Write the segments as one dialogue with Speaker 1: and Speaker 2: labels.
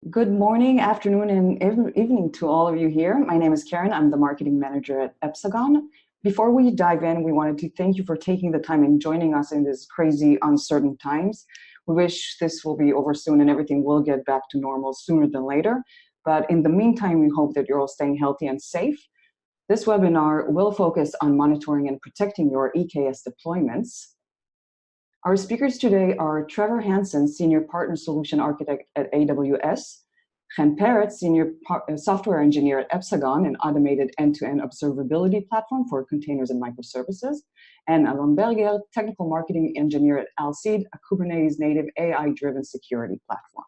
Speaker 1: Good morning, afternoon, and evening to all of you here. My name is Karen. I'm the marketing manager at Epsagon. Before we dive in, we wanted to thank you for taking the time and joining us in these crazy, uncertain times. We wish this will be over soon and everything will get back to normal sooner than later. But in the meantime, we hope that you're all staying healthy and safe. This webinar will focus on monitoring and protecting your EKS deployments. Our speakers today are Trevor Hansen, Senior Partner Solution Architect at AWS, Chen Peretz, Senior Software Engineer at Epsagon, an automated end-to-end observability platform for containers and microservices, and Alon Berger, Technical Marketing Engineer at Alcide, a Kubernetes native AI-driven security platform.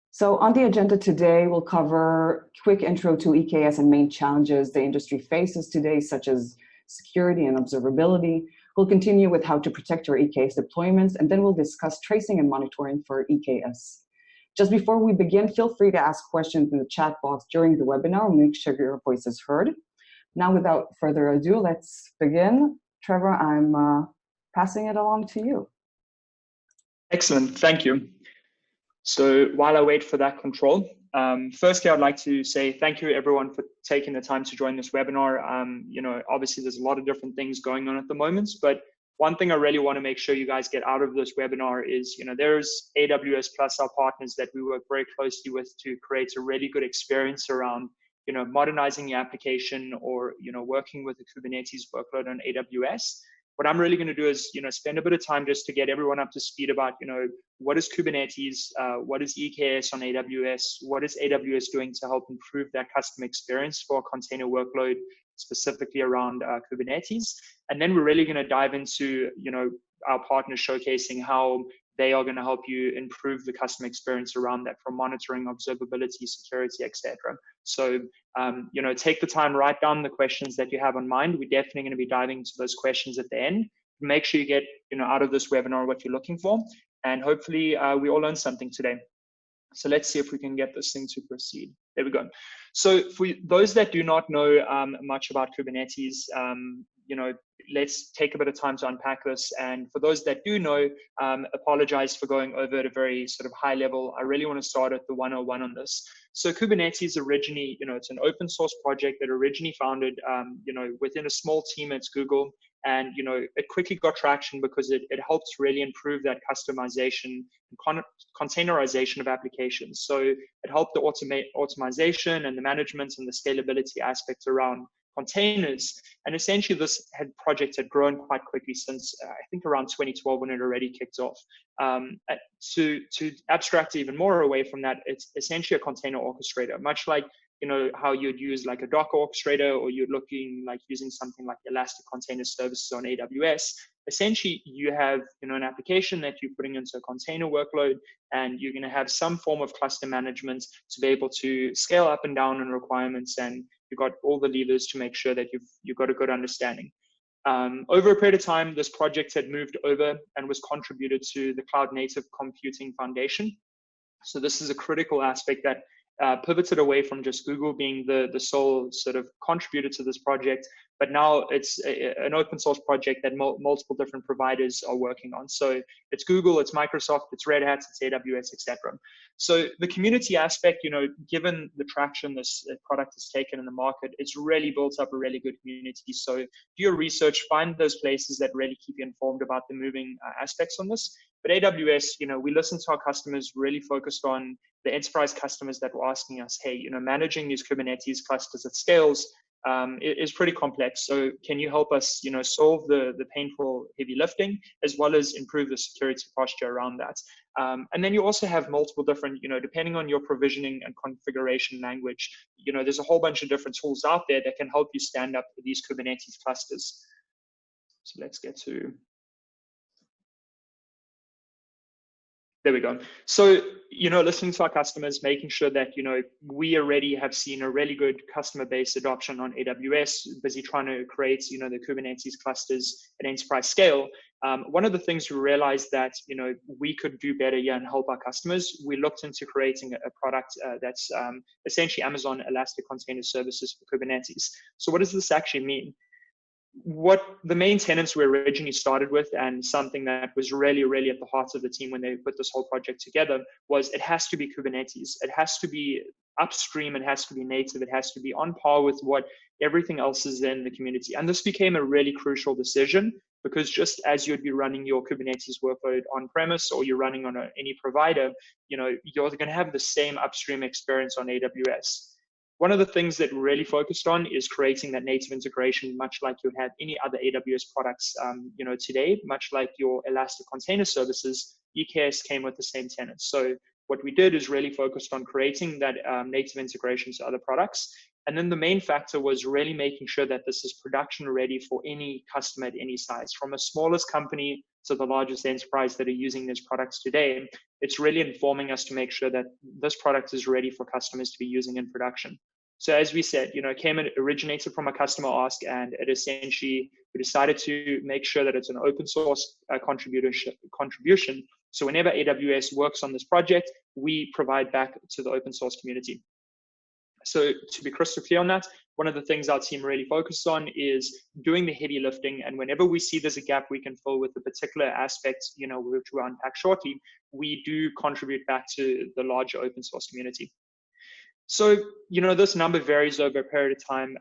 Speaker 1: So on the agenda today, we'll cover a quick intro to EKS and main challenges the industry faces today, such as security and observability. We'll continue with how to protect your EKS deployments, and then we'll discuss tracing and monitoring for EKS. Just before we begin, feel free to ask questions in the chat box during the webinar. We'll make sure your voice is heard. Now, without further ado, let's begin. Trevor, I'm passing it along to you.
Speaker 2: Excellent, thank you. So while I wait for that control, firstly, I'd like to say thank you everyone for taking the time to join this webinar. Obviously there's a lot of different things going on at the moment, but one thing I really want to make sure you guys get out of this webinar is, there's AWS plus our partners that we work very closely with to create a really good experience around, modernizing the application or, working with the Kubernetes workload on AWS. What I'm really going to do is, spend a bit of time just to get everyone up to speed about, what is Kubernetes, what is EKS on AWS, what is AWS doing to help improve that customer experience for a container workload, specifically around Kubernetes. And then we're really going to dive into, our partners showcasing how they are going to help you improve the customer experience around that, from monitoring, observability, security, etc. So, take the time, write down the questions that you have on mind. We're definitely going to be diving into those questions at the end. Make sure you get, out of this webinar what you're looking for, and hopefully we all learn something today. So let's see if we can get this thing to proceed. There we go. So for those that do not know much about Kubernetes, let's take a bit of time to unpack this. And for those that do know, apologize for going over at a very sort of high level. I really want to start at the 101 on this. So Kubernetes originally, it's an open source project that originally founded, within a small team at Google. And, it quickly got traction because it helps really improve that customization and containerization of applications. So it helped the automation and the management and the scalability aspects around containers. And essentially this project had grown quite quickly since I think around 2012 when it already kicked off. To abstract even more away from that, it's essentially a container orchestrator, much like how you'd use like a Docker orchestrator, or you're looking like using something like Elastic Container Services on AWS. Essentially, you have an application that you're putting into a container workload, and you're going to have some form of cluster management to be able to scale up and down on requirements, and you've got all the levers to make sure that you've got a good understanding. Over a period of time, this project had moved over and was contributed to the Cloud Native Computing Foundation. So this is a critical aspect that pivoted away from just Google being the sole sort of contributor to this project, but now it's an open source project that multiple different providers are working on. So it's Google, it's Microsoft, it's Red Hat, it's AWS, etc. So the community aspect, given the traction this product has taken in the market, it's really built up a really good community. So do your research, find those places that really keep you informed about the moving aspects on this. But AWS, we listen to our customers, really focused on the enterprise customers that were asking us, hey, managing these Kubernetes clusters at scales is pretty complex. So can you help us, solve the painful heavy lifting, as well as improve the security posture around that? And then you also have multiple different, depending on your provisioning and configuration language, there's a whole bunch of different tools out there that can help you stand up these Kubernetes clusters. So let's get to. There we go. So, listening to our customers, making sure that, we already have seen a really good customer base adoption on AWS, busy trying to create, the Kubernetes clusters at enterprise scale. One of the things we realized that, we could do better here and help our customers, we looked into creating a product that's essentially Amazon Elastic Container Services for Kubernetes. So what does this actually mean? what the main tenets we originally started with, and something that was really, really at the heart of the team when they put this whole project together, was it has to be Kubernetes. It has to be upstream, it has to be native, it has to be on par with what everything else is in the community. And this became a really crucial decision, because just as you'd be running your Kubernetes workload on premise, or you're running on any provider, you're going to have the same upstream experience on AWS. One of the things that we're really focused on is creating that native integration, much like you would have any other AWS products, today, much like your Elastic Container Services. EKS came with the same tenets. So what we did is really focused on creating that native integration to other products. And then the main factor was really making sure that this is production ready for any customer at any size, from the smallest company to the largest enterprise that are using these products today. It's really informing us to make sure that this product is ready for customers to be using in production. So as we said, it originated from a customer ask, and it essentially, we decided to make sure that it's an open source contribution. So whenever AWS works on this project, we provide back to the open source community. So to be crystal clear on that, one of the things our team really focuses on is doing the heavy lifting. And whenever we see there's a gap we can fill with a particular aspect, which we'll unpack shortly, we do contribute back to the larger open source community. So, this number varies over a period of time.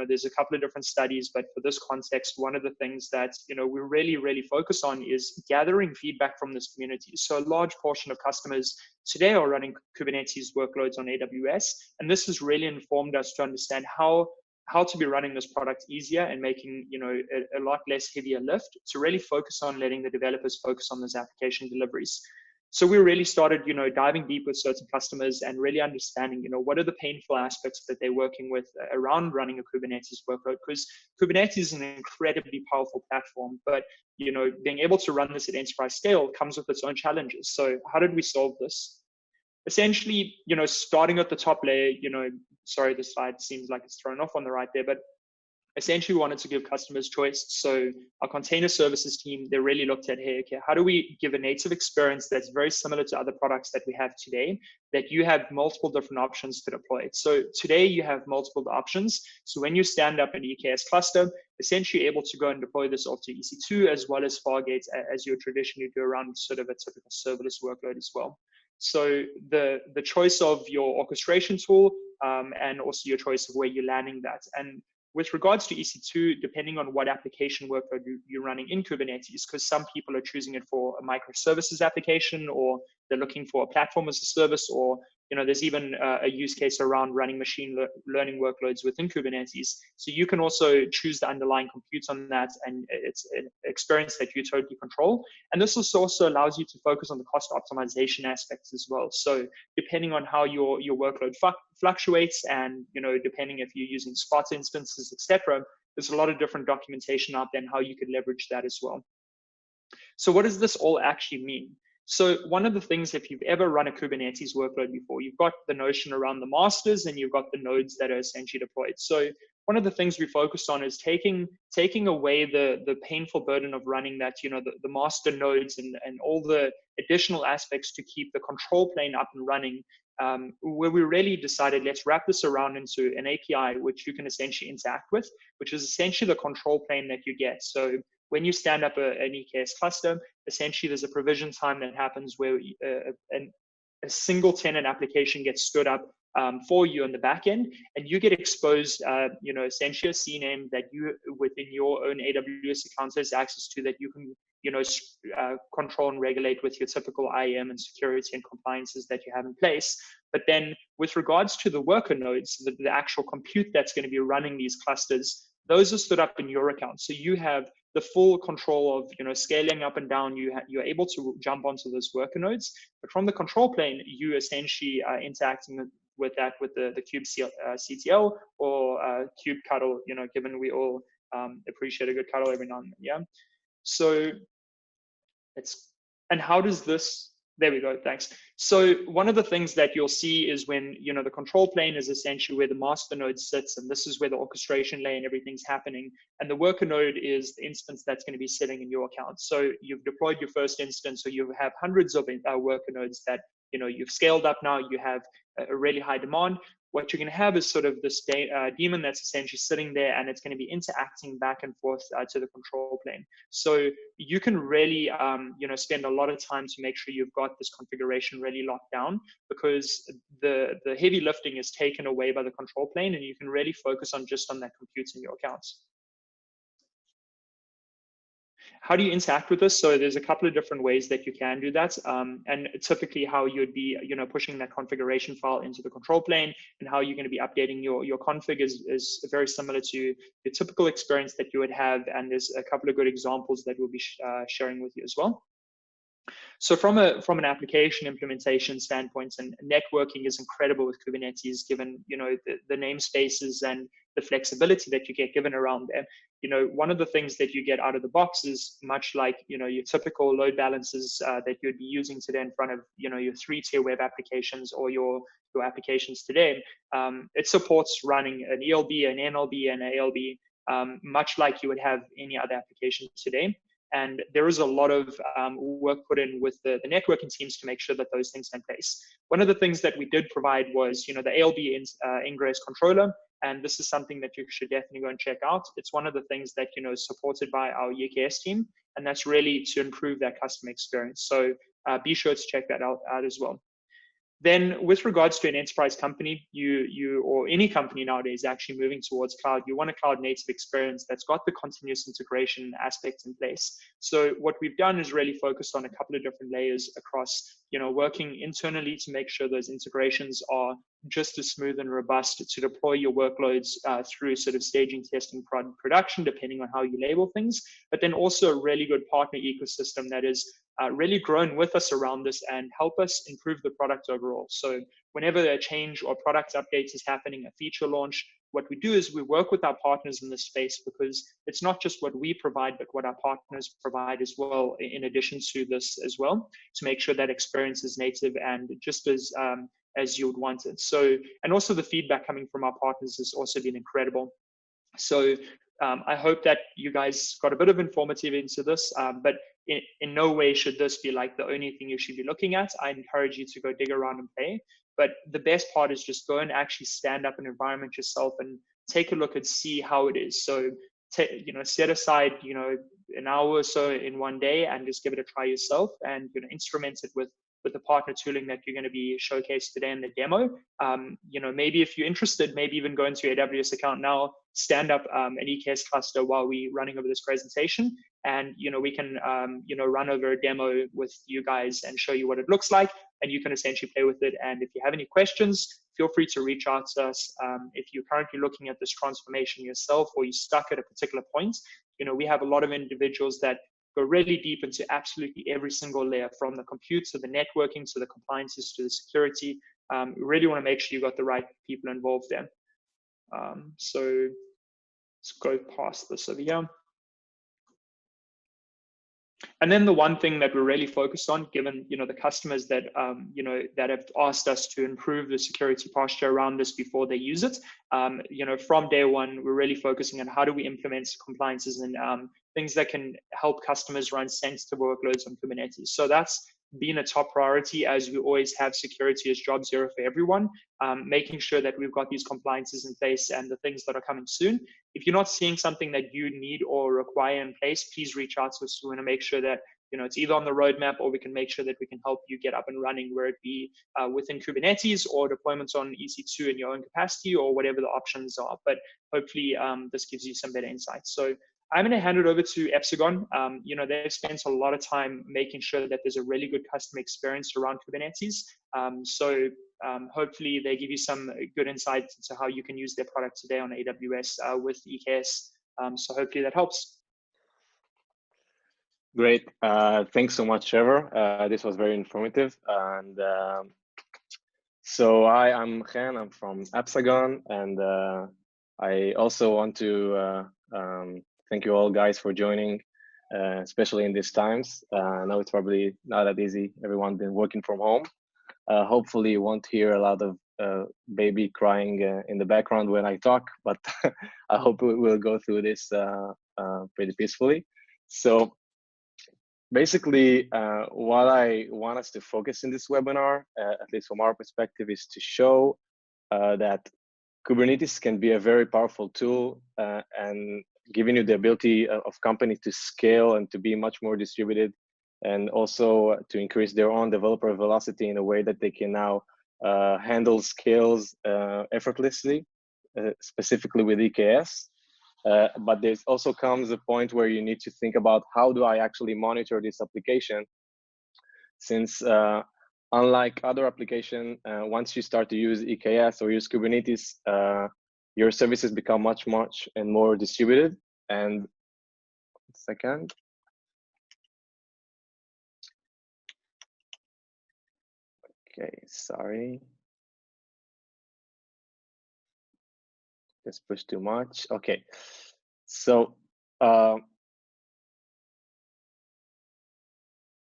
Speaker 2: There's a couple of different studies, but for this context, one of the things that, we really, really focus on is gathering feedback from this community. So a large portion of customers today are running Kubernetes workloads on AWS, and this has really informed us to understand how to be running this product easier and making, a lot less heavier lift, to really focus on letting the developers focus on those application deliveries. So we really started, diving deep with certain customers and really understanding, what are the painful aspects that they're working with around running a Kubernetes workload, because Kubernetes is an incredibly powerful platform, but, being able to run this at enterprise scale comes with its own challenges. So how did we solve this? Essentially, starting at the top layer, sorry, the slide seems like it's thrown off on the right there, but essentially we wanted to give customers choice. So our container services team, they really looked at, hey, okay, how do we give a native experience that's very similar to other products that we have today, that you have multiple different options to deploy it. So today you have multiple options. So when you stand up an EKS cluster, essentially able to go and deploy this off to EC2 as well as Fargate, as you traditionally do around sort of a typical serverless workload as well. So the choice of your orchestration tool and also your choice of where you're landing that. And with regards to EC2, depending on what application workload you're running in Kubernetes, because some people are choosing it for a microservices application, or they're looking for a platform as a service, or there's even a use case around running machine learning workloads within Kubernetes. So you can also choose the underlying compute on that, and it's an experience that you totally control. And this also allows you to focus on the cost optimization aspects as well. So depending on how your workload fluctuates, and depending if you're using Spot instances, etc., there's a lot of different documentation out there and how you could leverage that as well. So what does this all actually mean? So one of the things, if you've ever run a Kubernetes workload before, you've got the notion around the masters and you've got the nodes that are essentially deployed. So one of the things we focused on is taking away the painful burden of running that, the master nodes and all the additional aspects to keep the control plane up and running, where we really decided, let's wrap this around into an API, which you can essentially interact with, which is essentially the control plane that you get. So when you stand up an EKS cluster, essentially there's a provision time that happens where a single tenant application gets stood up for you on the back end, and you get exposed, essentially a CNAME that you, within your own AWS account, has access to, that you can, control and regulate with your typical IAM and security and compliances that you have in place. But then with regards to the worker nodes, the actual compute that's going to be running these clusters, those are stood up in your account. So you have the full control of, scaling up and down. You're able to jump onto those worker nodes, but from the control plane, you essentially are interacting with that with the Kube CTL or Kube cuddle, given we all appreciate a good cuddle every now and then, yeah? So and how does this, there we go, thanks. So one of the things that you'll see is when, the control plane is essentially where the master node sits, and this is where the orchestration layer and everything's happening. And the worker node is the instance that's going to be sitting in your account. So you've deployed your first instance, so you have hundreds of worker nodes that, you've scaled up now, you have a really high demand. what you're going to have is sort of this daemon that's essentially sitting there, and it's going to be interacting back and forth to the control plane. So you can really, spend a lot of time to make sure you've got this configuration really locked down, because the heavy lifting is taken away by the control plane, and you can really focus on just on that compute in your accounts. How do you interact with this? So there's a couple of different ways that you can do that. And typically how you'd be, pushing that configuration file into the control plane, and how you're going to be updating your config is very similar to the typical experience that you would have. And there's a couple of good examples that we'll be sharing with you as well. So from an application implementation standpoint, and networking is incredible with Kubernetes, given the namespaces and the flexibility that you get given around there. One of the things that you get out of the box is much like your typical load balancers that you'd be using today in front of your 3-tier web applications or your applications today. It supports running an ELB, an NLB, and ALB, much like you would have any other application today. And there is a lot of work put in with the networking teams to make sure that those things are in place. One of the things that we did provide was, the ALB Ingress controller, and this is something that you should definitely go and check out. It's one of the things that is supported by our EKS team, and that's really to improve that customer experience. So be sure to check that out as well. Then with regards to an enterprise company, you or any company nowadays actually moving towards cloud, you want a cloud native experience that's got the continuous integration aspect in place. So what we've done is really focused on a couple of different layers across, working internally to make sure those integrations are just as smooth and robust to deploy your workloads through sort of staging, testing, production, depending on how you label things, but then also a really good partner ecosystem that is really grown with us around this and help us improve the product overall. So whenever a change or product update is happening, a feature launch, what we do is we work with our partners in this space, because it's not just what we provide, but what our partners provide as well, in addition to this as well, to make sure that experience is native and just as you would want it. So, and also the feedback coming from our partners has also been incredible. So I hope that you guys got a bit of informative into this, but in no way should this be like the only thing you should be looking at. I encourage you to go dig around and play. But the best part is just go and actually stand up an environment yourself and take a look and see how it is. So, set aside, an hour or so in one day and just give it a try yourself, and instrument it with the partner tooling that you're going to be showcased today in the demo. Maybe if you're interested, maybe even go into your AWS account now, stand up an EKS cluster while we're running over this presentation, and we can run over a demo with you guys and show you what it looks like, and you can essentially play with it. And if you have any questions, feel free to reach out to us. If you're currently looking at this transformation yourself, or you're stuck at a particular point, we have a lot of individuals that go really deep into absolutely every single layer, from the compute to the networking to the compliances to the security. We really want to make sure you got the right people involved there. So let's go past this over here. And then the one thing that we're really focused on, given the customers that that have asked us to improve the security posture around this before they use it, from day one, we're really focusing on how do we implement compliances and things that can help customers run sensitive workloads on Kubernetes. So that's been a top priority, as we always have security as job zero for everyone, making sure that we've got these compliances in place and the things that are coming soon. If you're not seeing something that you need or require in place, please reach out to us. We want to make sure that it's either on the roadmap, or we can make sure that we can help you get up and running, where it be within Kubernetes or deployments on EC2 in your own capacity, or whatever the options are. But hopefully this gives you some better insights. So I'm going to hand it over to Epsagon. They've spent a lot of time making sure that there's a really good customer experience around Kubernetes. Hopefully they give you some good insights into how you can use their product today on AWS with EKS. So hopefully that helps.
Speaker 3: Great. Thanks so much, Trevor. This was very informative. And so I'm Chen. I'm from Epsagon, and I also want to thank you all guys for joining, especially in these times. I know it's probably not that easy. Everyone's been working from home. Hopefully you won't hear a lot of baby crying in the background when I talk, but I hope we'll go through this pretty peacefully. So basically, what I want us to focus in this webinar, at least from our perspective, is to show that Kubernetes can be a very powerful tool and giving you the ability of companies to scale and to be much more distributed, and also to increase their own developer velocity in a way that they can now handle scales effortlessly, specifically with EKS. But there also comes a point where you need to think about, how do I actually monitor this application? Since unlike other applications, once you start to use EKS or use Kubernetes, your services become much and more distributed. And second. Okay, sorry. Just push too much. Okay, so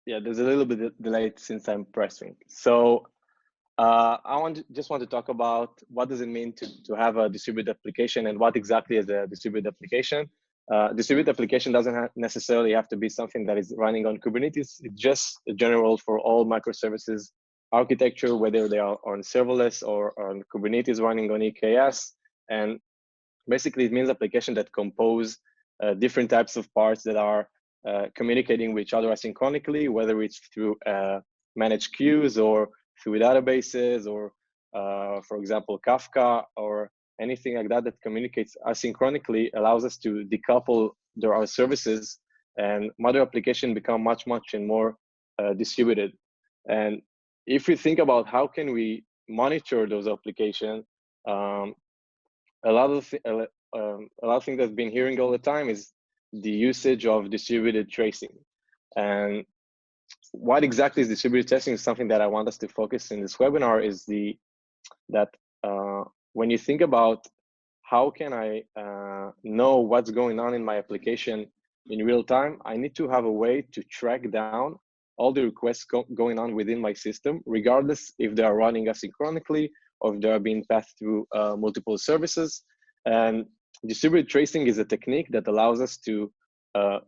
Speaker 3: yeah, there's a little bit delayed since I'm pressing. So I just want to talk about what does it mean to have a distributed application, and what exactly is a distributed application. Distributed application doesn't necessarily have to be something that is running on Kubernetes. It's just a general for all microservices architecture, whether they are on serverless or on Kubernetes running on EKS. And basically it means application that compose different types of parts that are communicating with each other asynchronously, whether it's through managed queues or through databases, or for example, Kafka, or anything like that that communicates asynchronously, allows us to decouple our services, and mother application become much and more distributed. And if we think about how can we monitor those applications, a lot of things that's been hearing all the time is the usage of distributed tracing. And what exactly is distributed tracing is something that I want us to focus in this webinar. Is that when you think about how can I know what's going on in my application in real time, I need to have a way to track down all the requests going on within my system, regardless if they are running asynchronously or if they are being passed through multiple services. And distributed tracing is a technique that allows us to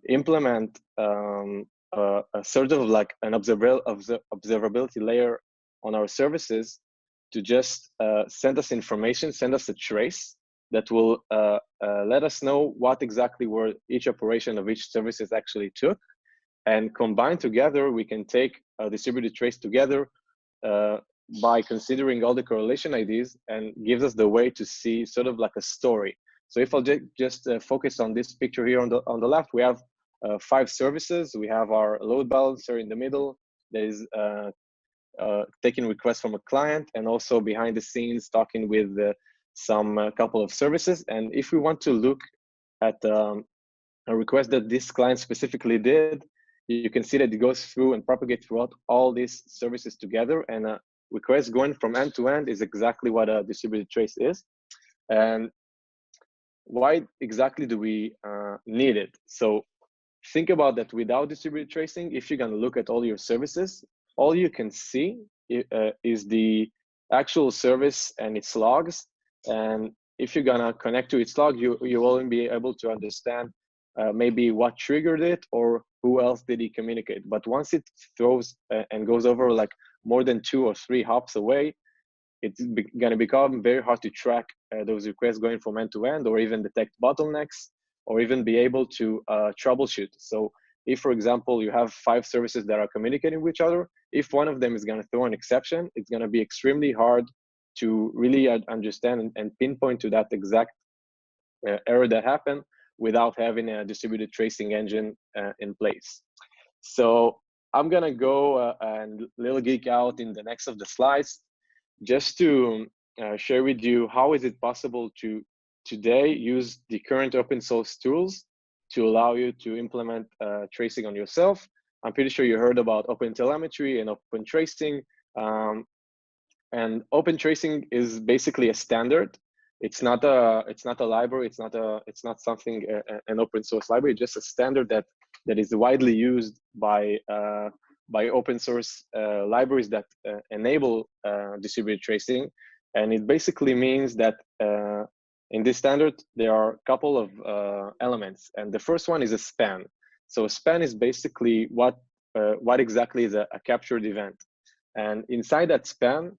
Speaker 3: implement a sort of like an observability layer on our services to just send us information, send us a trace that will let us know what exactly were each operation of each services actually took. And combined together, we can take a distributed trace together by considering all the correlation IDs, and gives us the way to see sort of like a story. So if I'll just focus on this picture here on the left, we have 5 services. We have our load balancer in the middle that is taking requests from a client, and also behind the scenes talking with some couple of services. And if we want to look at a request that this client specifically did, you can see that it goes through and propagates throughout all these services together, and a request going from end to end is exactly what a distributed trace is. And why exactly do we need it? So think about that. Without distributed tracing, if you're going to look at all your services, all you can see is the actual service and its logs. And if you're going to connect to its log, you won't be able to understand maybe what triggered it or who else did he communicate. But once it throws and goes over like more than 2 or 3 hops away, it's going to become very hard to track those requests going from end to end, or even detect bottlenecks, or even be able to troubleshoot. So if, for example, you have 5 services that are communicating with each other, if one of them is going to throw an exception, it's going to be extremely hard to really understand and pinpoint to that exact error that happened without having a distributed tracing engine in place. So I'm going to go and little geek out in the next of the slides, just to share with you how is it possible to today use the current open source tools to allow you to implement tracing on yourself. I'm pretty sure you heard about open telemetry and open tracing. And open tracing is basically a standard. It's not a library. It's not something an open source library. Just a standard that is widely used by open source libraries that enable distributed tracing. And it basically means that in this standard there are a couple of elements, and the first one is a span. So a span is basically what exactly is a captured event, and inside that span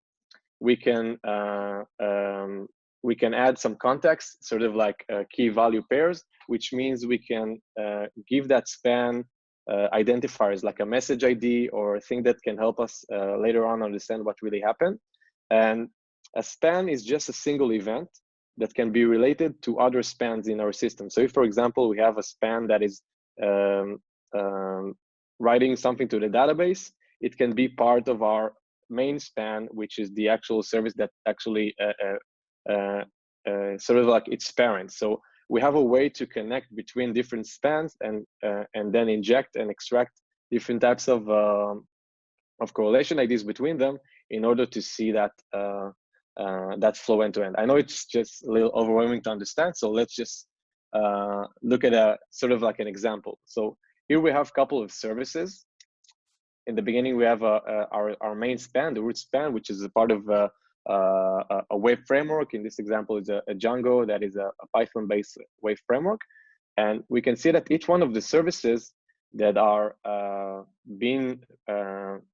Speaker 3: we can add some context, sort of like key value pairs, which means we can give that span identifiers like a message ID or a thing that can help us later on understand what really happened. And a span is just a single event that can be related to other spans in our system. So if, for example, we have a span that is writing something to the database, it can be part of our main span, which is the actual service that actually sort of like its parent. So we have a way to connect between different spans and then inject and extract different types of correlation IDs between them in order to see that that flow end to end. I know it's just a little overwhelming to understand, so let's just look at a sort of like an example. So here we have a couple of services. In the beginning, we have our main span, the root span, which is a part of a web framework. In this example, is a Django that is a Python-based web framework. And we can see that each one of the services that are being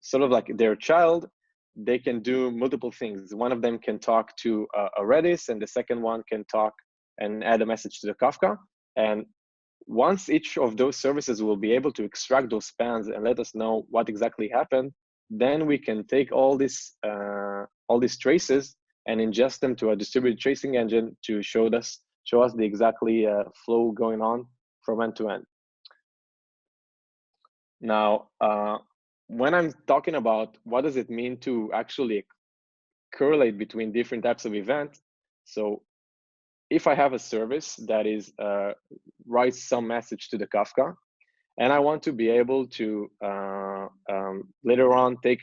Speaker 3: sort of like their child, they can do multiple things. One of them can talk to a Redis, and the second one can talk and add a message to the Kafka. And once each of those services will be able to extract those spans and let us know what exactly happened, then we can take all these traces and ingest them to a distributed tracing engine to show us the exactly flow going on from end to end. Now, when I'm talking about what does it mean to actually correlate between different types of events, so if I have a service that is writes some message to the Kafka, and I want to be able to later on take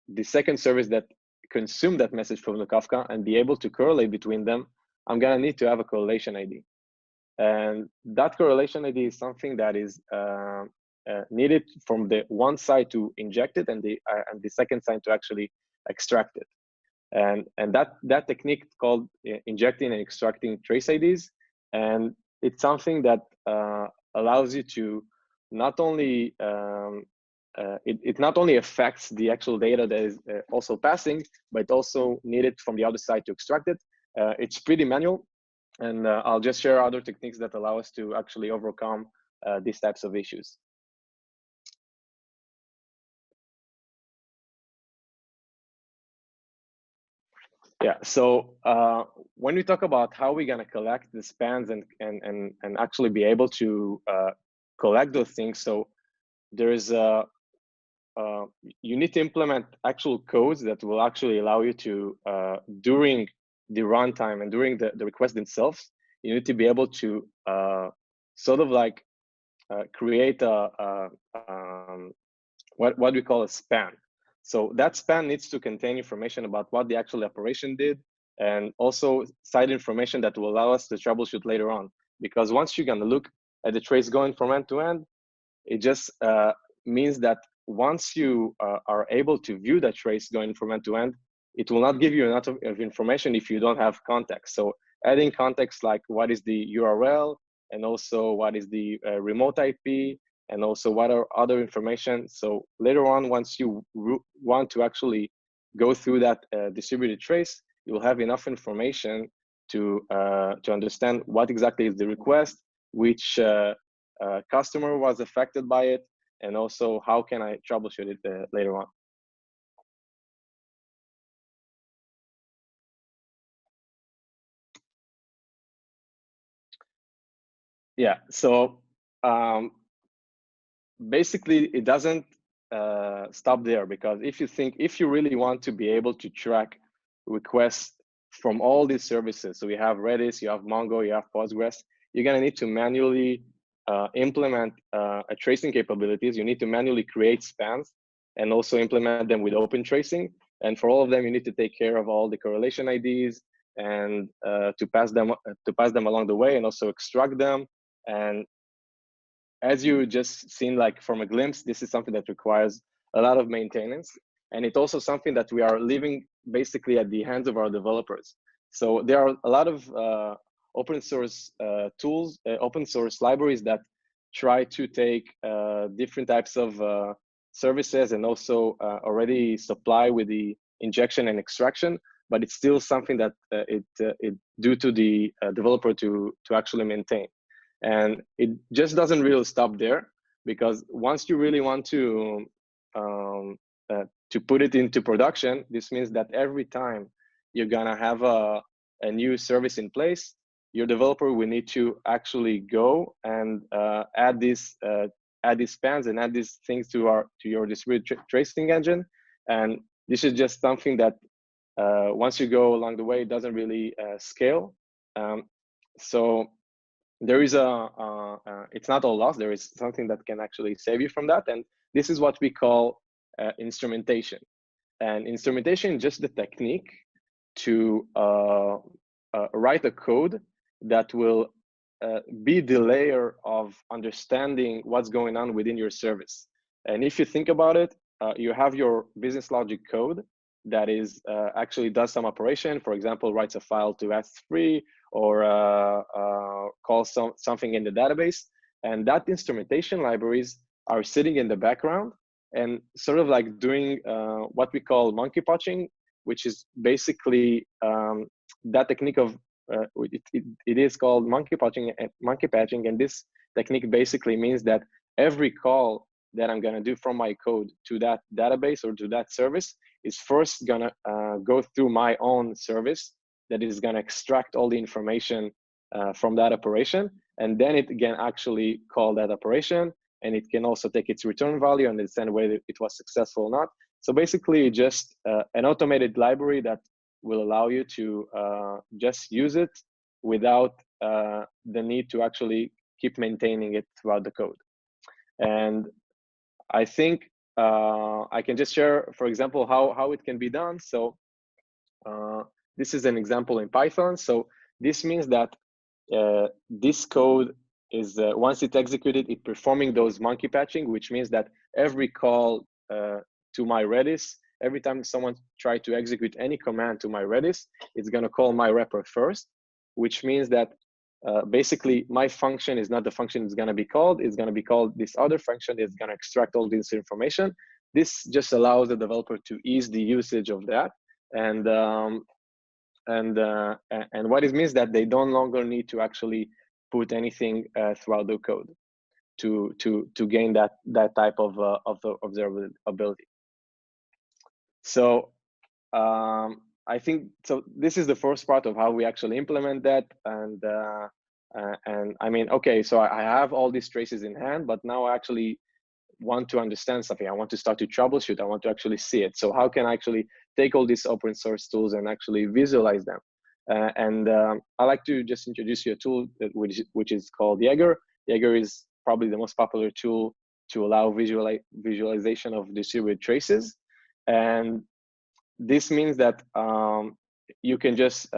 Speaker 3: the second service that consume that message from the Kafka and be able to correlate between them, I'm gonna need to have a correlation ID. And that correlation ID is something that is needed from the one side to inject it and the second side to actually extract it. And that technique called injecting and extracting trace IDs, and it's something that allows you to not only it not only affects the actual data that is also passing, but also needed from the other side to extract it. It's pretty manual, and I'll just share other techniques that allow us to actually overcome these types of issues. Yeah, so when we talk about how we're gonna collect the spans and actually be able to collect those things, so there's you need to implement actual codes that will actually allow you to during the runtime and during the request themselves, you need to be able to sort of like create what we call a span. So that span needs to contain information about what the actual operation did, and also side information that will allow us to troubleshoot later on. Because once you're gonna look at the trace going from end to end, it just means that once you are able to view that trace going from end to end, it will not give you enough of information if you don't have context. So adding context like what is the URL, and also what is the remote IP, and also what are other information. So later on, once you want to actually go through that distributed trace, you'll have enough information to understand what exactly is the request, which customer was affected by it, and also how can I troubleshoot it later on. Yeah, so basically it doesn't stop there, because if you really want to be able to track requests from all these services, so you have Redis, you have Mongo, you have Postgres, you're gonna need to manually implement a tracing capabilities. You need to manually create spans and also implement them with open tracing. And for all of them, you need to take care of all the correlation IDs and to pass them along the way, and also extract them. And as you just seen, like from a glimpse, this is something that requires a lot of maintenance. And it's also something that we are leaving basically at the hands of our developers. So there are a lot of open source tools, open source libraries that try to take different types of services and also already supply with the injection and extraction. but it's still something that it due to the developer to actually maintain. And it just doesn't really stop there, because once you really want to put it into production, this means that every time you're gonna have a new service in place, your developer will need to actually go and add these spans and add these things to your distributed tracing engine. And this is just something that once you go along the way, it doesn't really scale. So there is it's not all lost. There is something that can actually save you from that, and this is what we call instrumentation. And instrumentation is just the technique to write a code that will be the layer of understanding what's going on within your service. And if you think about it, you have your business logic code that is actually does some operation. For example, writes a file to S3 or calls something in the database. And that instrumentation libraries are sitting in the background and sort of like doing what we call monkey patching, which is basically that technique of it is called monkey patching, and this technique basically means that every call that I'm going to do from my code to that database or to that service is first going to go through my own service that is going to extract all the information from that operation, and then it can actually call that operation, and it can also take its return value and understand whether it was successful or not. So basically just an automated library that will allow you to just use it without the need to actually keep maintaining it throughout the code. And I think I can just share, for example, how it can be done. So this is an example in Python. So this means that this code is, once it's executed, it's performing those monkey patching, which means that every call to my Redis, every time someone tries to execute any command to my Redis, it's going to call my wrapper first, which means that basically my function is not the function it's going to be called. It's going to be called this other function that's going to extract all this information. This just allows the developer to ease the usage of that. And what it means that they don't longer need to actually put anything throughout the code to gain that type of the observability. So I think so. This is the first part of how we actually implement that, and I mean, okay, so I have all these traces in hand, but now I actually want to understand something. I want to start to troubleshoot. I want to actually see it. So how can I actually take all these open source tools and actually visualize them? I like to just introduce you a tool which is called Jaeger. Jaeger is probably the most popular tool to allow visualization of distributed traces. And this means that you can just,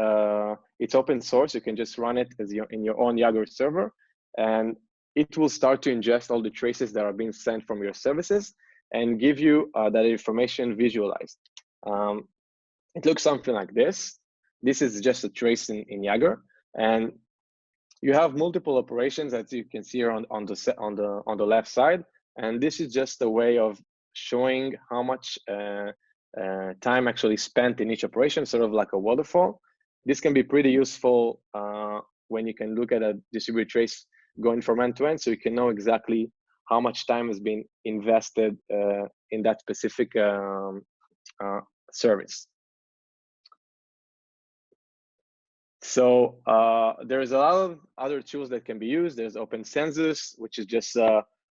Speaker 3: it's open source, you can just run it as in your own Jaeger server, and it will start to ingest all the traces that are being sent from your services and give you that information visualized. It looks something like this. This is just a trace in Jaeger, and you have multiple operations, as you can see here on the left side. And this is just a way of showing how much time actually spent in each operation, sort of like a waterfall. This can be pretty useful when you can look at a distributed trace going from end to end, so you can know exactly how much time has been invested in that specific service. So there's a lot of other tools that can be used. There's OpenCensus, which is just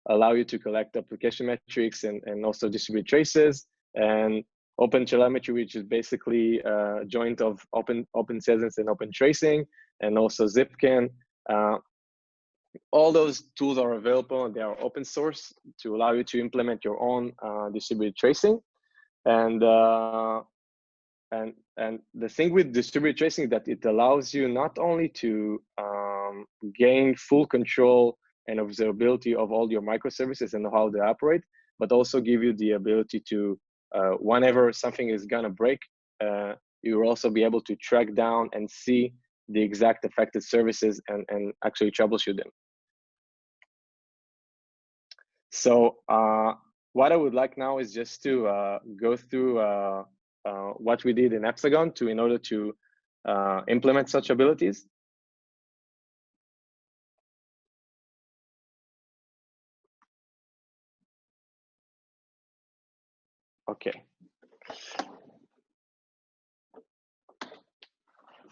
Speaker 3: allow you to collect application metrics and also distribute traces, and OpenTelemetry, which is basically a joint of OpenCensus and OpenTracing, and also Zipkin. All those tools are available, and they are open source to allow you to implement your own distributed tracing. And the thing with distributed tracing is that it allows you not only to gain full control and observability of all your microservices and how they operate, but also give you the ability to, whenever something is gonna break, you will also be able to track down and see the exact affected services and actually troubleshoot them. So what I would like now is just to go through what we did in Epsagon in order to implement such abilities. Okay.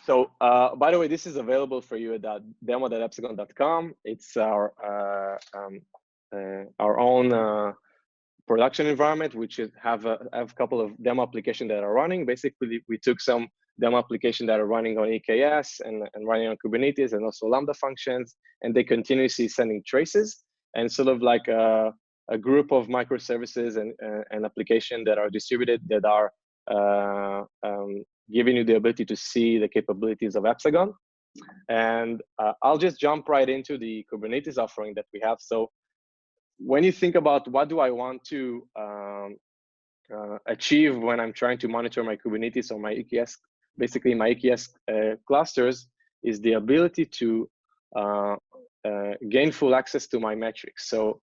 Speaker 3: So, by the way, this is available for you at demo.epsagon.com. It's our own production environment, which have a couple of demo applications that are running. Basically, we took some demo applications that are running on EKS and running on Kubernetes and also Lambda functions, and they continuously sending traces, and sort of like a group of microservices and applications that are distributed that are giving you the ability to see the capabilities of Epsagon. And I'll just jump right into the Kubernetes offering that we have. So when you think about what do I want to achieve when I'm trying to monitor my Kubernetes or my EKS, basically my EKS clusters, is the ability to gain full access to my metrics. So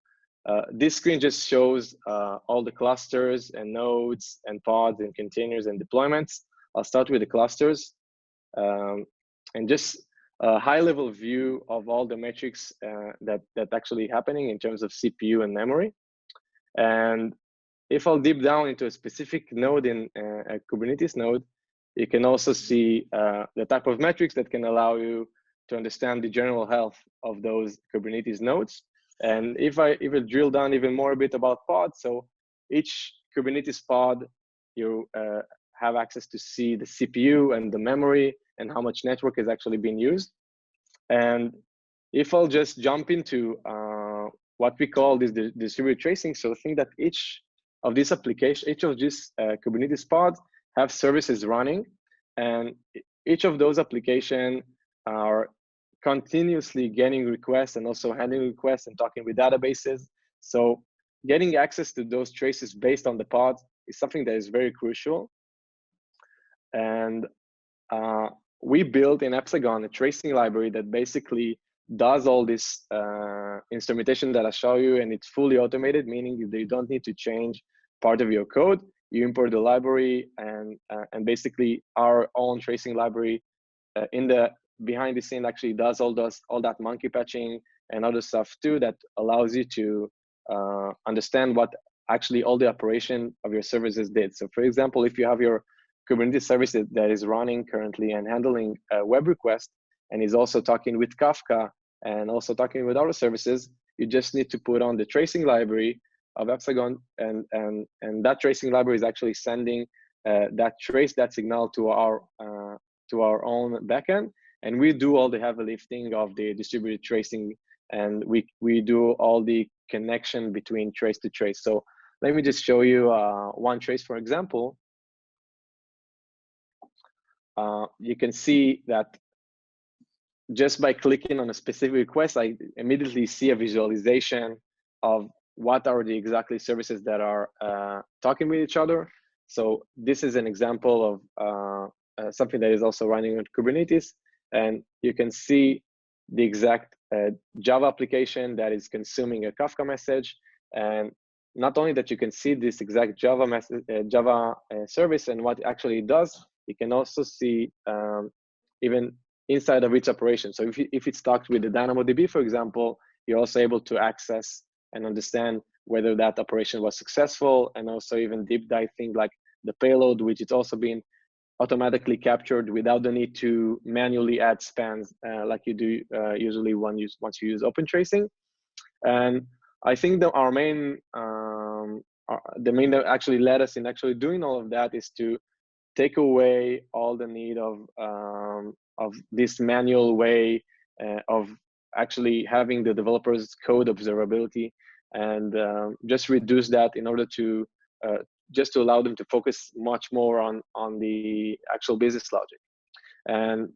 Speaker 3: this screen just shows all the clusters and nodes and pods and containers and deployments. I'll start with the clusters and just a high-level view of all the metrics that actually happening in terms of CPU and memory. And if I'll deep down into a specific node in a Kubernetes node, you can also see the type of metrics that can allow you to understand the general health of those Kubernetes nodes. And if I drill down even more a bit about pods, so each Kubernetes pod, you have access to see the CPU and the memory and how much network is actually being used. And if I'll just jump into what we call this distributed tracing, so think that each of these applications, each of these Kubernetes pods have services running, and each of those applications are continuously getting requests and also handling requests and talking with databases. So getting access to those traces based on the pods is something that is very crucial. And we built in Epsagon a tracing library that basically does all this instrumentation that I show you, and it's fully automated, meaning you don't need to change part of your code. You import the library, and basically our own tracing library behind the scene actually does all that monkey patching and other stuff too, that allows you to understand what actually all the operation of your services did. So for example, if you have your Kubernetes service that is running currently and handling a web request and is also talking with Kafka and also talking with other services, you just need to put on the tracing library of Epsagon, and that tracing library is actually sending that signal to our own backend, and we do all the heavy lifting of the distributed tracing, and we do all the connection between trace to trace. So let me just show you one trace, for example. You can see that just by clicking on a specific request, I immediately see a visualization of what are the exactly services that are talking with each other. So this is an example of something that is also running on Kubernetes, and you can see the exact Java application that is consuming a Kafka message. And not only that you can see this exact Java service and what actually it does, you can also see even inside of each operation. So if it's talked with the DynamoDB, for example, you're also able to access and understand whether that operation was successful, and also even deep dive things like the payload, which is also being automatically captured without the need to manually add spans like you do usually once you use open tracing. And I think that the main that actually led us in actually doing all of that is to take away all the need of this manual way of actually having the developers code observability, and just reduce that in order to just to allow them to focus much more on the actual business logic. And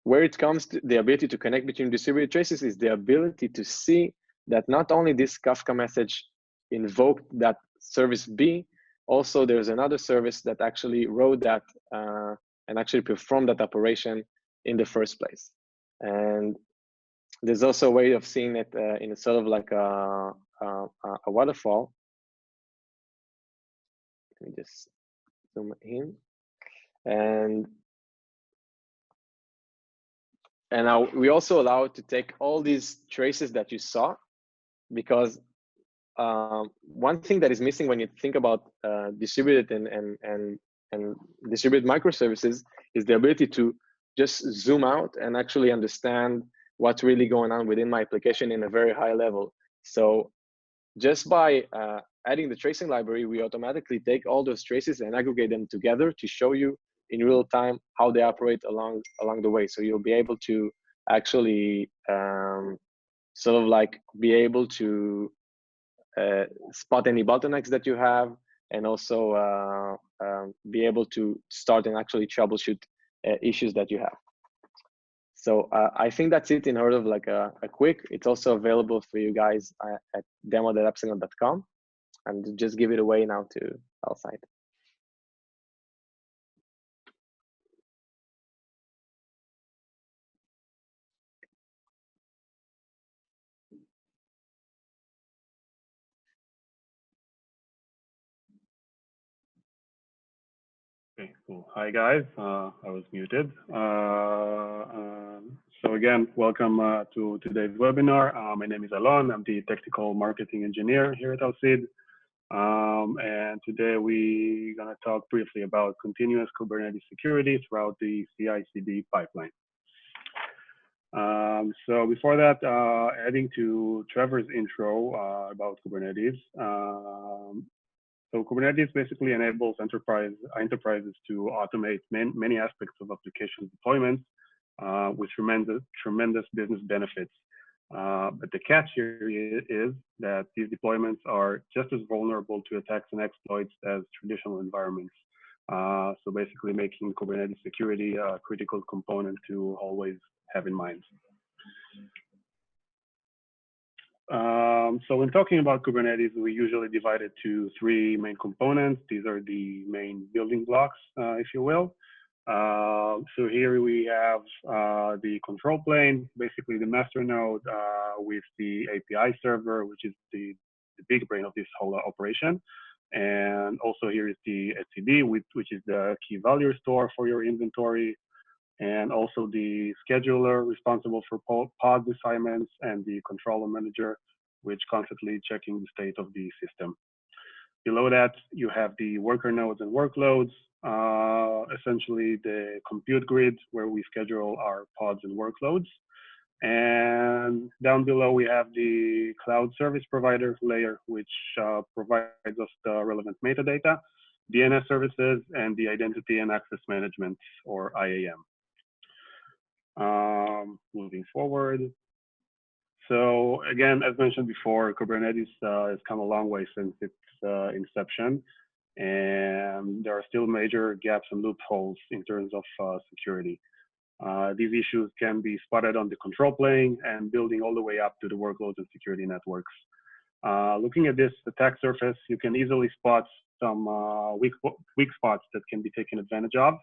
Speaker 3: where it comes to the ability to connect between distributed traces is the ability to see that not only this Kafka message invoked that service B, also there's another service that actually wrote that and actually performed that operation in the first place. And there's also a way of seeing it in a sort of like a waterfall. Let me just zoom in, and now we also allow it to take all these traces that you saw, because one thing that is missing when you think about distributed and distributed microservices is the ability to just zoom out and actually understand what's really going on within my application in a very high level. So just by adding the tracing library, we automatically take all those traces and aggregate them together to show you in real time how they operate along the way. So you'll be able to actually sort of like be able to spot any bottlenecks that you have, and also be able to start and actually troubleshoot issues that you have. So I think that's it in order of like a quick. It's also available for you guys at demo.epsagon.com, and just give it away now to Alcide.
Speaker 4: Okay, cool. Hi guys, I was muted. So again, welcome to today's webinar. My name is Alon. I'm the technical marketing engineer here at Alcide. And today we're gonna talk briefly about continuous Kubernetes security throughout the CI/CD pipeline. So before that, adding to Trevor's intro about Kubernetes, so Kubernetes basically enables enterprises to automate many aspects of application deployments with tremendous business benefits. But the catch here is that these deployments are just as vulnerable to attacks and exploits as traditional environments. So basically making Kubernetes security a critical component to always have in mind. So when talking about Kubernetes, we usually divide it to three main components. These are the main building blocks, if you will. So here we have the control plane, basically the master node with the API server, which is the big brain of this whole operation. And also here is the etcd, which is the key value store for your inventory. And also the scheduler responsible for pod assignments, and the controller manager, which constantly checking the state of the system. Below that, you have the worker nodes and workloads, essentially the compute grid where we schedule our pods and workloads. And down below, we have the cloud service provider layer, which provides us the relevant metadata, DNS services, and the identity and access management, or IAM. Moving forward. So again, as mentioned before, Kubernetes has come a long way since its inception, and there are still major gaps and loopholes in terms of security. These issues can be spotted on the control plane and building all the way up to the workloads and security networks. Looking at this attack surface, you can easily spot some weak spots that can be taken advantage of.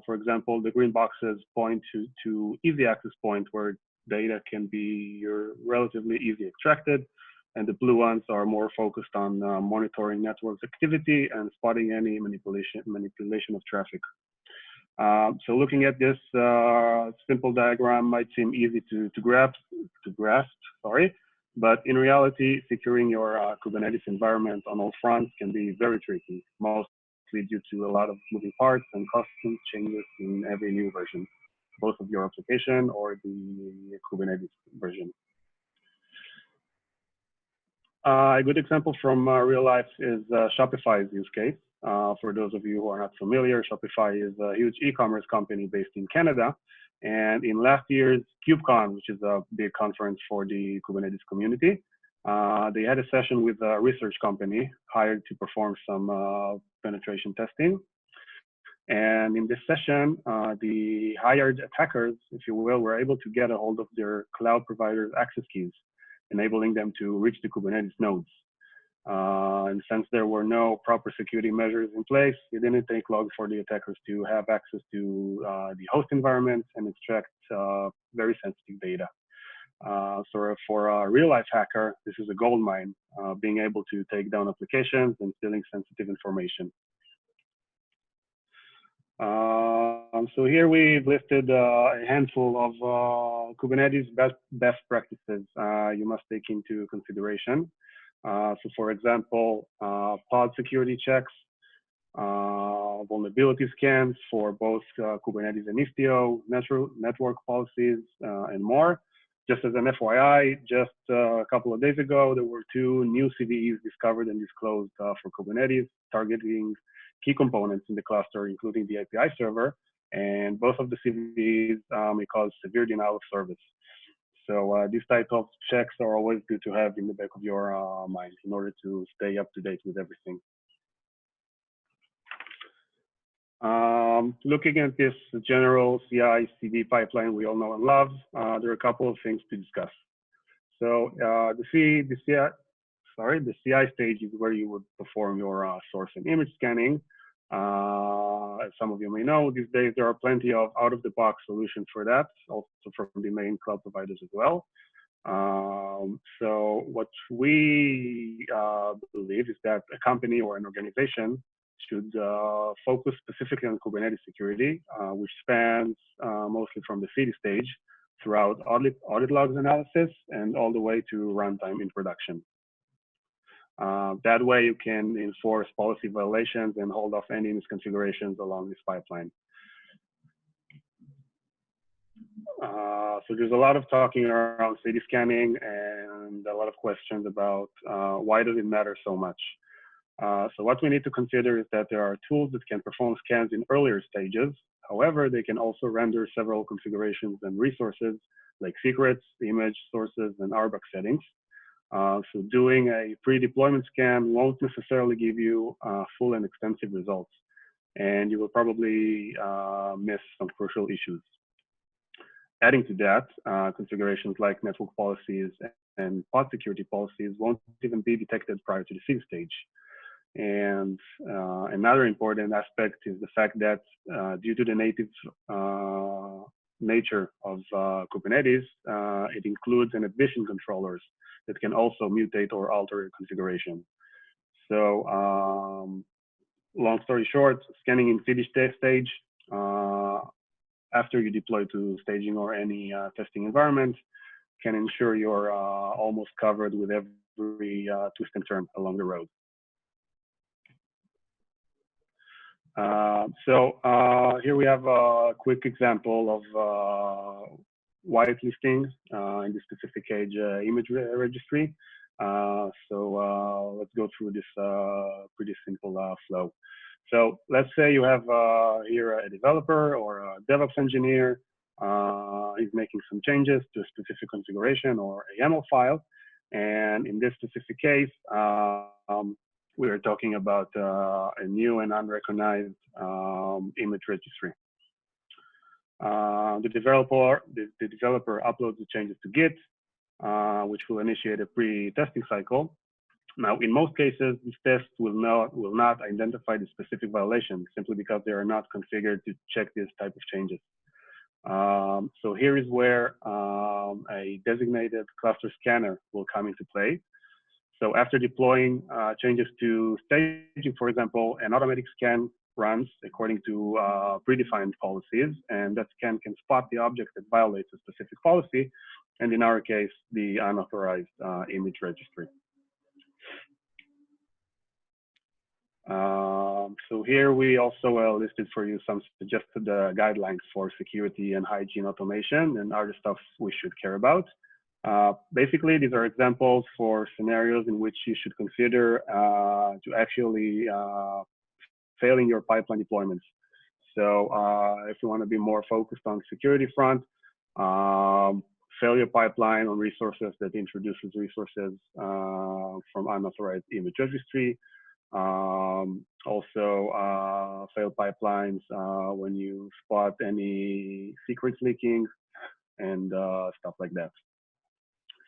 Speaker 4: For example, the green boxes point to easy access point where data can be relatively easily extracted, and the blue ones are more focused on monitoring network activity and spotting any manipulation of traffic. So looking at this simple diagram might seem easy to grasp, but in reality, securing your Kubernetes environment on all fronts can be very tricky, mostly due to a lot of moving parts and constant changes in every new version, both of your application or the Kubernetes version. A good example from real life is Shopify's use case. For those of you who are not familiar, Shopify is a huge e-commerce company based in Canada. And in last year's KubeCon, which is a big conference for the Kubernetes community, they had a session with a research company hired to perform some penetration testing. And in this session, the hired attackers, if you will, were able to get a hold of their cloud provider's access keys, enabling them to reach the Kubernetes nodes. And since there were no proper security measures in place, it didn't take long for the attackers to have access to the host environment and extract very sensitive data. So for a real-life hacker, this is a gold mine, being able to take down applications and stealing sensitive information. So here we've listed a handful of Kubernetes best practices you must take into consideration. So for example, pod security checks, vulnerability scans for both Kubernetes and Istio, network policies, and more. Just as an FYI, just a couple of days ago, there were 2 new CVEs discovered and disclosed for Kubernetes, targeting key components in the cluster, including the API server, and both of the CVEs may cause severe denial of service. So these type of checks are always good to have in the back of your mind in order to stay up to date with everything. Looking at this general CI/CD pipeline we all know and love, there are a couple of things to discuss. So the CI stage is where you would perform your source and image scanning. As some of you may know, these days there are plenty of out-of-the-box solutions for that, also from the main cloud providers as well. So what we believe is that a company or an organization should focus specifically on Kubernetes security, which spans mostly from the CD stage throughout audit logs analysis and all the way to runtime in production. That way you can enforce policy violations and hold off any misconfigurations along this pipeline. So there's a lot of talking around CD scanning and a lot of questions about why does it matter so much. So what we need to consider is that there are tools that can perform scans in earlier stages. However, they can also render several configurations and resources like secrets, image sources, and RBAC settings. So doing a pre-deployment scan won't necessarily give you full and extensive results, and you will probably miss some crucial issues. Adding to that, configurations like network policies and pod security policies won't even be detected prior to the seed stage. And another important aspect is the fact that due to the native nature of Kubernetes, it includes an admission controllers that can also mutate or alter your configuration. So long story short, scanning in CD stage after you deploy to staging or any testing environment can ensure you're almost covered with every twist and turn along the road. Here we have a quick example of whitelisting in the specific case image registry. Let's go through this pretty simple flow. So let's say you have here a developer or a DevOps engineer. He's making some changes to a specific configuration or a YAML file. And in this specific case, we are talking about a new and unrecognized image registry. The developer uploads the changes to Git, which will initiate a pre-testing cycle. Now, in most cases, this test will not identify the specific violation simply because they are not configured to check this type of changes. So here is where a designated cluster scanner will come into play. So after deploying changes to staging, for example, an automatic scan runs according to predefined policies, and that scan can spot the object that violates a specific policy, and in our case, the unauthorized image registry. So here we also listed for you some suggested guidelines for security and hygiene automation and other stuff we should care about. Basically, these are examples for scenarios in which you should consider to actually failing your pipeline deployments. So if you want to be more focused on security front, fail your pipeline on resources that introduces resources from unauthorized image registry. Also fail pipelines when you spot any secrets leaking and stuff like that.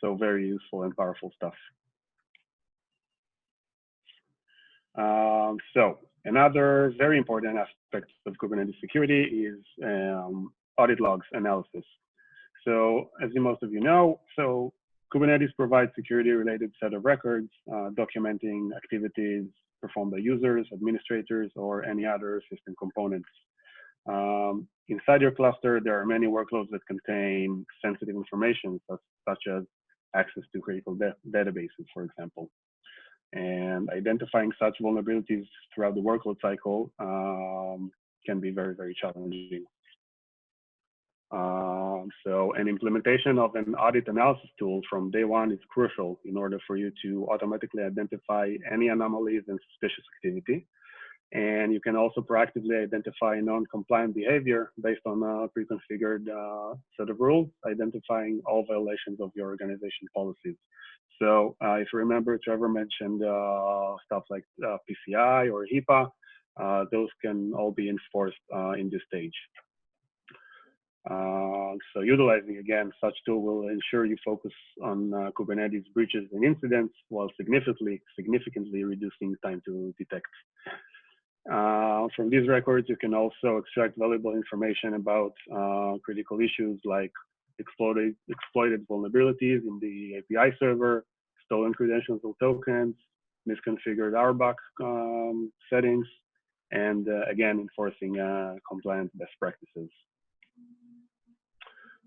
Speaker 4: So very useful and powerful stuff. So another very important aspect of Kubernetes security is audit logs analysis. So as most of you know, so Kubernetes provides security-related set of records documenting activities performed by users, administrators, or any other system components. Inside your cluster, there are many workloads that contain sensitive information, such as access to critical databases, for example. And identifying such vulnerabilities throughout the workload cycle can be very, very challenging. So an implementation of an audit analysis tool from day one is crucial in order for you to automatically identify any anomalies and suspicious activity. And you can also proactively identify non-compliant behavior based on a pre-configured set of rules, identifying all violations of your organization policies. So if you remember, Trevor mentioned stuff like PCI or HIPAA. Those can all be enforced in this stage. So utilizing, again, such tool will ensure you focus on Kubernetes breaches and incidents while significantly reducing time to detect. From these records, you can also extract valuable information about critical issues like exploited vulnerabilities in the API server, stolen credentials or tokens, misconfigured RBAC settings, and again, enforcing compliant best practices.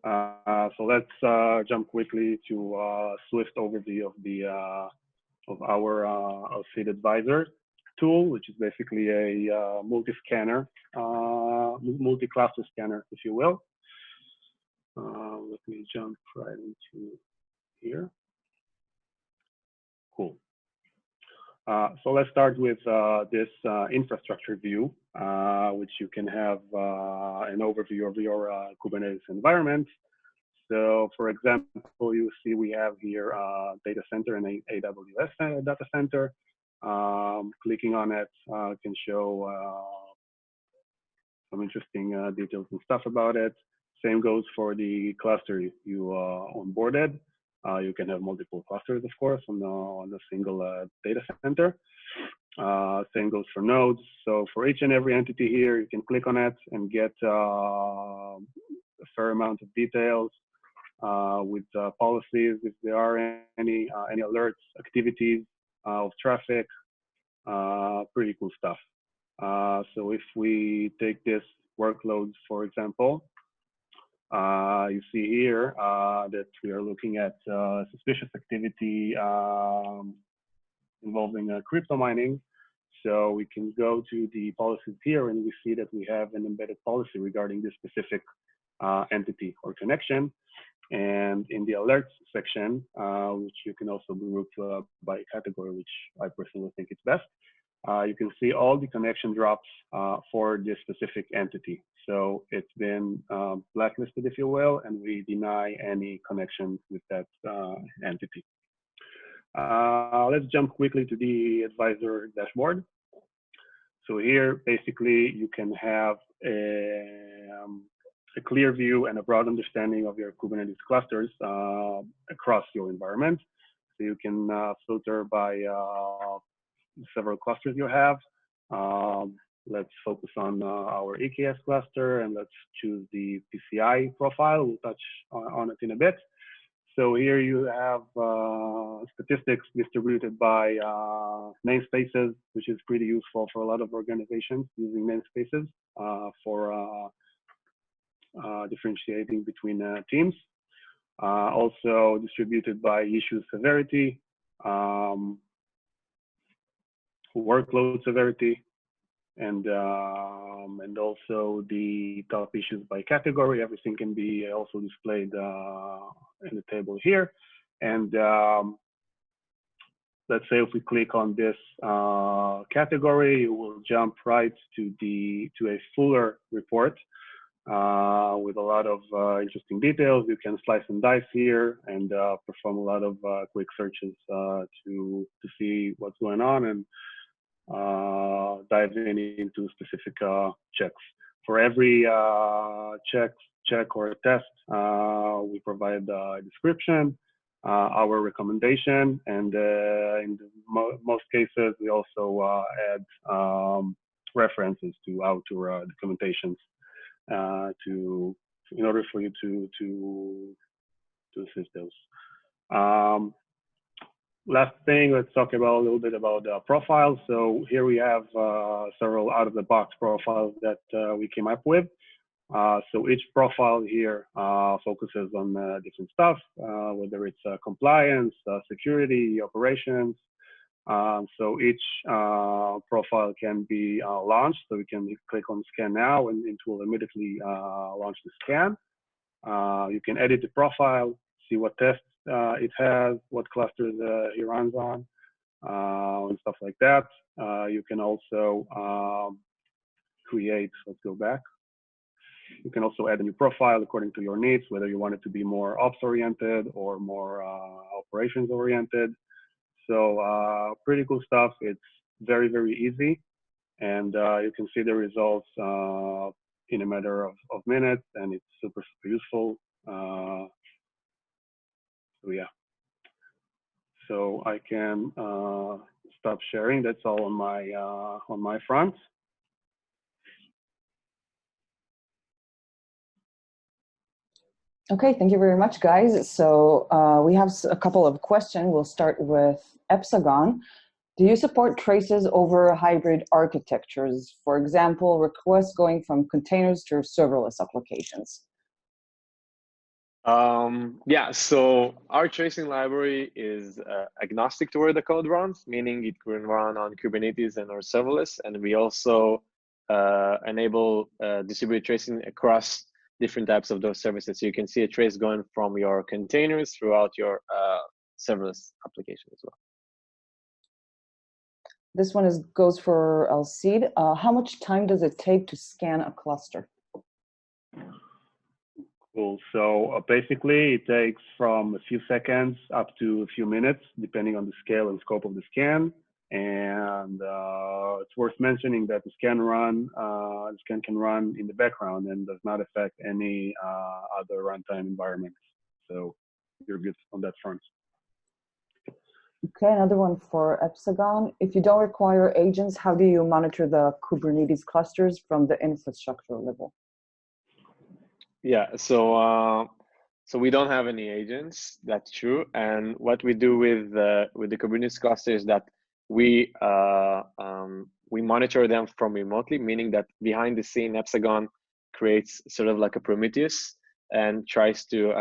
Speaker 4: So let's jump quickly to a swift overview of our Alcide Advisor tool, which is basically a multi-scanner, multi-cluster scanner, if you will. Let me jump right into here. Cool. So let's start with this infrastructure view, which you can have an overview of your Kubernetes environment. So for example, you see we have here data center and AWS data center. Clicking on it can show some interesting details and stuff about it. Same goes for the cluster you onboarded. You can have multiple clusters, of course, on a single data center. Same goes for nodes. So for each and every entity here, you can click on it and get a fair amount of details with policies, if there are any alerts, activities of traffic, pretty cool stuff. So if we take this workloads, for example, you see here that we are looking at suspicious activity involving crypto mining. So we can go to the policies here and we see that we have an embedded policy regarding this specific entity or connection. And in the alerts section, which you can also group by category, which I personally think is best, you can see all the connection drops for this specific entity. So it's been blacklisted, if you will, and we deny any connection with that entity. Let's jump quickly to the advisor dashboard. So here, basically, you can have a clear view and a broad understanding of your Kubernetes clusters across your environment. So you can filter by several clusters you have. Let's focus on our EKS cluster and let's choose the PCI profile. We'll touch on it in a bit. So here you have statistics distributed by namespaces, which is pretty useful for a lot of organizations using namespaces for differentiating between teams. Also distributed by issue severity, workload severity, and also the top issues by category. Everything can be also displayed in the table here. And let's say if we click on this category, it will jump right to a fuller report with a lot of interesting details. You can slice and dice here and perform a lot of quick searches to see what's going on and dive into specific checks. For every check or test, we provide a description, our recommendation, and in most cases, we also add references to our documentations in order for you to assist those. last thing, let's talk about a little bit about profiles. So here we have several out-of-the-box profiles that we came up with. So each profile here focuses on different stuff, whether it's compliance, security, operations. So each profile can be launched. So we can click on Scan Now, and it will immediately launch the scan. You can edit the profile, see what tests it has, what clusters he runs on, and stuff like that. You can also create, let's go back. You can also add a new profile according to your needs, whether you want it to be more ops-oriented or more operations-oriented. So pretty cool stuff. It's very, very easy. And you can see the results in a matter of minutes, and it's super, super useful. So yeah. So I can stop sharing. That's all on my front.
Speaker 1: Okay, thank you very much, guys. So we have a couple of questions. We'll start with Epsagon. Do you support traces over hybrid architectures? For example, requests going from containers to serverless applications?
Speaker 3: Yeah, so our tracing library is agnostic to where the code runs, meaning it can run on Kubernetes and or serverless. And we also enable distributed tracing across different types of those services. So you can see a trace going from your containers throughout your serverless application as well.
Speaker 1: This one goes for Alcide. How much time does it take to scan a cluster?
Speaker 4: Cool. So basically, it takes from a few seconds up to a few minutes, depending on the scale and scope of the scan. And it's worth mentioning that the scan can run in the background and does not affect any other runtime environments. So you're good on that front.
Speaker 1: Okay, another one for Epsagon. If you don't require agents, how do you monitor the Kubernetes clusters from the infrastructure level?
Speaker 3: Yeah, so we don't have any agents. That's true. And what we do with the Kubernetes cluster is that we monitor them from remotely, meaning that behind the scene, Epsagon creates sort of like a Prometheus and tries to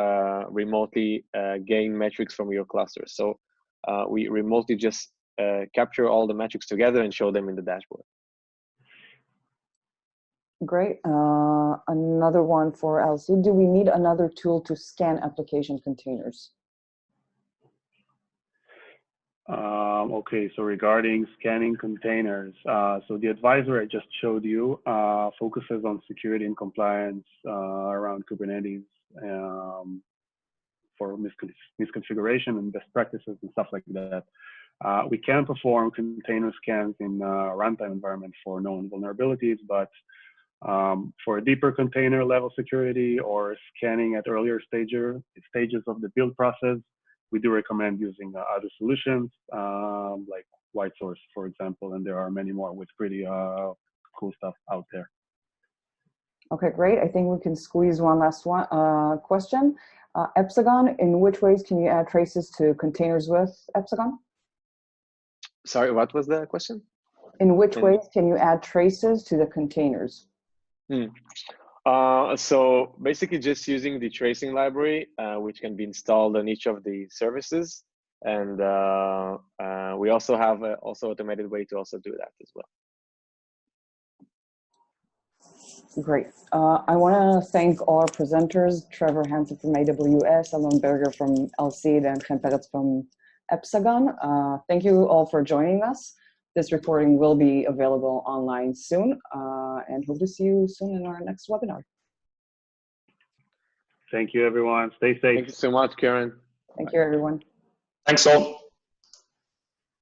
Speaker 3: remotely gain metrics from your cluster. So we remotely just capture all the metrics together and show them in the dashboard.
Speaker 1: Great. Another one for Alcide. Do we need another tool to scan application containers?
Speaker 4: Okay, so regarding scanning containers, so the advisor I just showed you focuses on security and compliance around Kubernetes for misconfiguration and best practices and stuff like that. We can perform container scans in runtime environment for known vulnerabilities, but for a deeper container level security or scanning at earlier stages of the build process, we do recommend using other solutions like WhiteSource, for example, and there are many more with pretty cool stuff out there.
Speaker 1: Okay, great. I think we can squeeze one last question. Epsagon, in which ways can you add traces to containers with Epsagon?
Speaker 3: Sorry, what was the question?
Speaker 1: In which ways can you add traces to the containers?
Speaker 3: So basically just using the tracing library, which can be installed on each of the services. And we also have an automated way to also do that as well.
Speaker 1: Great. I want to thank all our presenters, Trevor Hansen from AWS, Alon Berger from Alcide, and Chen Peretz from Epsagon. Thank you all for joining us. This recording will be available online soon, and hope to see you soon in our next webinar.
Speaker 4: Thank you, everyone. Stay safe.
Speaker 3: Thank you so much, Karen.
Speaker 1: Thank you, everyone.
Speaker 2: Thanks all.